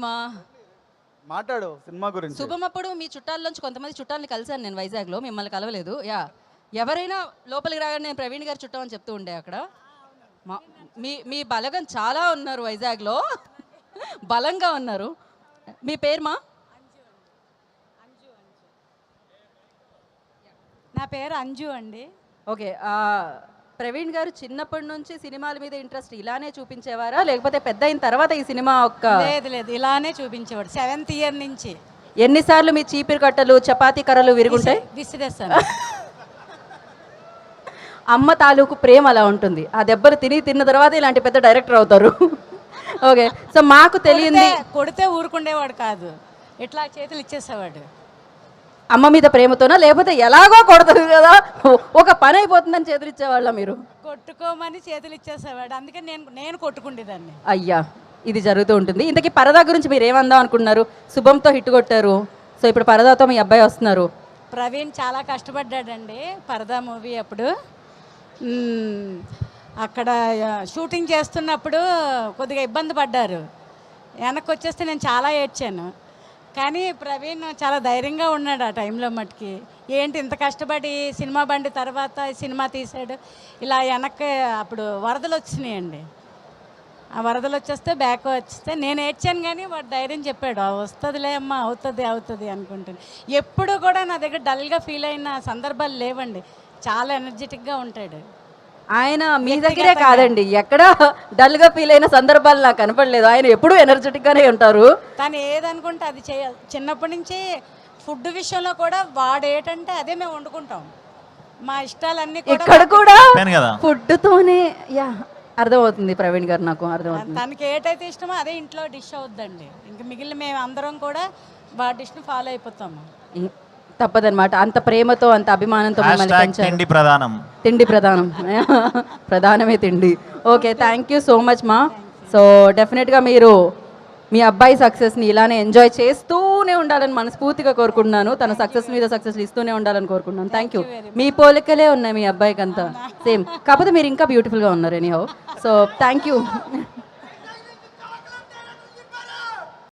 మా మాట్లాడు సినిమా గురించి. శుభం అప్పుడు మీ చుట్టాల్లోంచి కొంతమంది చుట్టాలని కలిశాను నేను వైజాగ్లో, మిమ్మల్ని కలవలేదు. ఎవరైనా లోపలికి రాగానే నేను ప్రవీణ్ గారు చుట్టాం అని చెప్తూ ఉండే అక్కడ. మీ మీ బలగం చాలా ఉన్నారు వైజాగ్లో, బలంగా ఉన్నారు. మీ పేరు మా? నా పేరు అంజు అండి. ఓకే, ప్రవీణ్ గారు చిన్నప్పటి నుంచి సినిమాల మీద ఇంట్రెస్ట్ ఇలానే చూపించేవారా, లేకపోతే పెద్ద అయిన తర్వాత ఈ సినిమా లేదు ఇలానే చూపించేవాడు 7th ఇయర్ నుంచి. ఎన్నిసార్లు మీ చీపిరి కట్టలు చపాతీ కర్రలు విరుగుంటాయి? విసిరేస్తాను. అమ్మ తాలూకు ప్రేమ అలా ఉంటుంది. ఆ దెబ్బలు తిన్న తర్వాత ఇలాంటి పెద్ద డైరెక్టర్ అవుతారు. ఓకే, సో మాకు తెలియంది, కొడితే ఊరుకుండేవాడు కాదు, ఇట్లా చేతులు ఇచ్చేసేవాడు. అమ్మ మీద ప్రేమతోనా, లేకపోతే ఎలాగో కొడుతుంది కదా ఒక పని అయిపోతుందని చేతులు ఇచ్చేవాళ్ళ మీరు? కొట్టుకోమని చేతులు ఇచ్చేసేవాడు, అందుకే నేను కొట్టుకుండేదాన్ని. అయ్యా, ఇది జరుగుతూ ఉంటుంది. ఇంతకీ పరదా గురించి మీరు ఏమందాం అనుకున్నారు? శుభంతో హిట్ కొట్టారు, సో ఇప్పుడు పరదాతో మీ అబ్బాయి వస్తున్నారు. ప్రవీణ్ చాలా కష్టపడ్డాడండి పరదా మూవీ అప్పుడు. అక్కడ షూటింగ్ చేస్తున్నప్పుడు కొద్దిగా ఇబ్బంది పడ్డారు. వెనక్కి వచ్చేస్తే నేను చాలా ఏడ్చాను. కానీ ప్రవీణ్ చాలా ధైర్యంగా ఉన్నాడు ఆ టైంలో మట్టుకి. ఏంటి ఇంత కష్టపడి సినిమా బండి తర్వాత సినిమా తీశాడు. ఇలా వెనక్కి అప్పుడు వరదలు వచ్చినాయండి. ఆ వరదలు వచ్చేస్తే బ్యాక్ వచ్చేస్తే నేను ఏడ్చాను, కానీ వాడు ధైర్యం చెప్పాడు, వస్తుందిలే అమ్మ, అవుతుంది అనుకుంటాను. ఎప్పుడు కూడా నా దగ్గర డల్గా ఫీల్ అయిన సందర్భాలు లేవండి. చాలా ఎనర్జెటిక్గా ఉంటాడు ఆయన. మీ దగ్గరే కాదండి, ఎక్కడ డల్గా ఫీల్ అయిన సందర్భాలు నాకు కనపడలేదు. ఆయన ఎప్పుడూ ఎనర్జెటిక్గానే ఉంటారు. తను ఏదనుకుంటే అది చేయాలి. చిన్నప్పటి నుంచి ఫుడ్ విషయంలో కూడా వాడు ఏంటంటే అదే మేము వండుకుంటాం. మా ఇష్టాలన్నీ ఇక్కడ కూడా ఫుడ్తోనే. అర్థమవుతుంది ప్రవీణ్ గారు, నాకు అర్థమవుతుంది. తనకి ఏటైతే ఇష్టమో అదే ఇంట్లో డిష్ అవుద్దండి. ఇంకా మిగిలిన మేము అందరం కూడా వాడి డిష్ని ఫాలో అయిపోతాము. తప్పదనమాట. అంత ప్రేమతో అంత అభిమానంతో తిండి ప్రధానం, తిండి ప్రధానం. ప్రధానమే తిండి. Okay, thank you so much మా. సో డెఫినెట్గా మీరు మీ అబ్బాయి సక్సెస్ని ఇలానే ఎంజాయ్ చేస్తూనే ఉండాలని మనస్ఫూర్తిగా కోరుకుంటున్నాను. తన సక్సెస్ మీద సక్సెస్ ఇస్తూనే ఉండాలని కోరుకుంటున్నాను. Thank you. మీ పోలికలే ఉన్నాయి మీ అబ్బాయికి అంతా సేమ్, కాకపోతే మీరు ఇంకా బ్యూటిఫుల్గా ఉన్నారు ఎనీహౌ. So thank you.